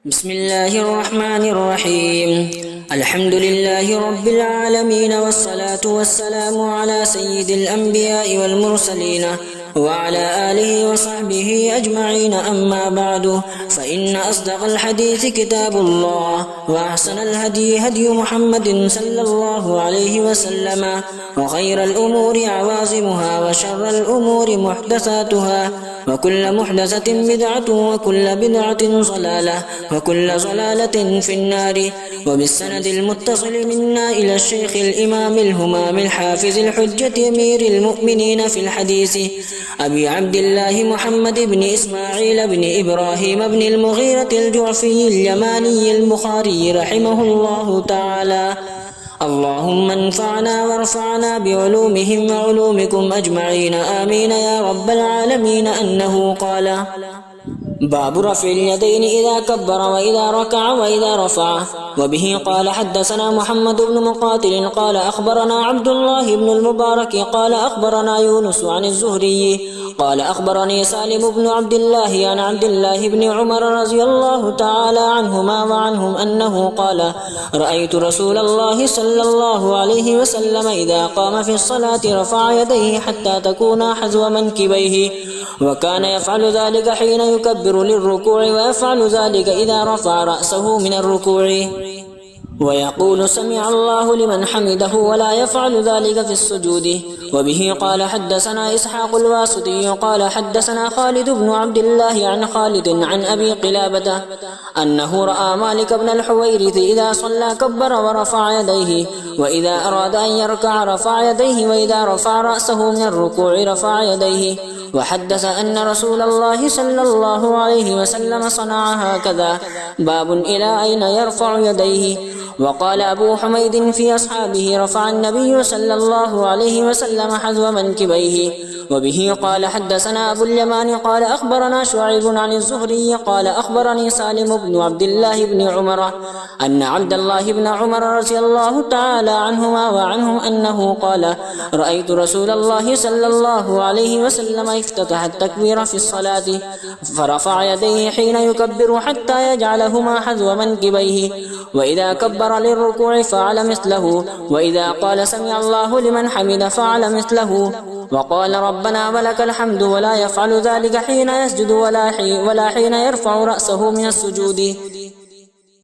بسم الله الرحمن الرحيم. الحمد لله رب العالمين، والصلاة والسلام على سيد الأنبياء والمرسلين وعلى آله وصحبه أجمعين. أما بعد، فإن أصدق الحديث كتاب الله، وأحسن الهدي هدي محمد صلى الله عليه وسلم، وخير الأمور عوازمها، وشر الأمور محدثاتها، وكل محدثة بدعة، وكل بدعة ضلالة، وكل ضلالة في النار. وبالسند المتصل منا إلى الشيخ الإمام الهمام الحافظ الحجة أمير المؤمنين في الحديث أبي عبد الله محمد بن إسماعيل بن إبراهيم بن المغيرة الجعفي اليماني البخاري رحمه الله تعالى. اللهم انفعنا وارفعنا بعلومهم وعلومكم أجمعين، آمين يا رب العالمين. أنه قال: باب رفع اليدين إذا كبر وإذا ركع وإذا رفع. وبه قال: حدثنا محمد بن مقاتل قال أخبرنا عبد الله بن المبارك قال أخبرنا يونس عن الزهري قال أخبرني سالم بن عبد الله عن عبد الله بن عمر رضي الله تعالى عنهما وعنهم أنه قال: رأيت رسول الله صلى الله عليه وسلم إذا قام في الصلاة رفع يديه حتى تكون حذو منكبيه، وكان يفعل ذلك حين يكبر للركوع، ويفعل ذلك إذا رفع رأسه من الركوع، ويقول: سمع الله لمن حمده، ولا يفعل ذلك في السجود. وبه قال: حدثنا إسحاق الواسطي قال حدثنا خالد بن عبد الله عن خالد عن أبي قلابة أنه رأى مالك بن الحويرث إذا صلى كبر ورفع يديه، وإذا أراد أن يركع رفع يديه، وإذا رفع رأسه من الركوع رفع يديه. وحدث أن رسول الله صلى الله عليه وسلم صنع هكذا. باب إلى أين يرفع يديه. وقال أبو حميد في أصحابه: رفع النبي صلى الله عليه وسلم حذو منكبيه. وبه قال: حدثنا أبو اليمان قال أخبرنا شعيب عن الزهري قال أخبرني سالم بن عبد الله بن عمر أن عبد الله بن عمر رضي الله تعالى عنهما وعنهم أنه قال: رأيت رسول الله صلى الله عليه وسلم افتتح التكبير في الصلاة فرفع يديه حين يكبر حتى يجعلهما حذو منكبيه، وإذا كبر للركوع فعل مثله، وإذا قال سمع الله لمن حمد فعل مثله، وقال ربنا ولك الحمد، ولا يفعل ذلك حين يسجد ولا حين يرفع رأسه من السجود.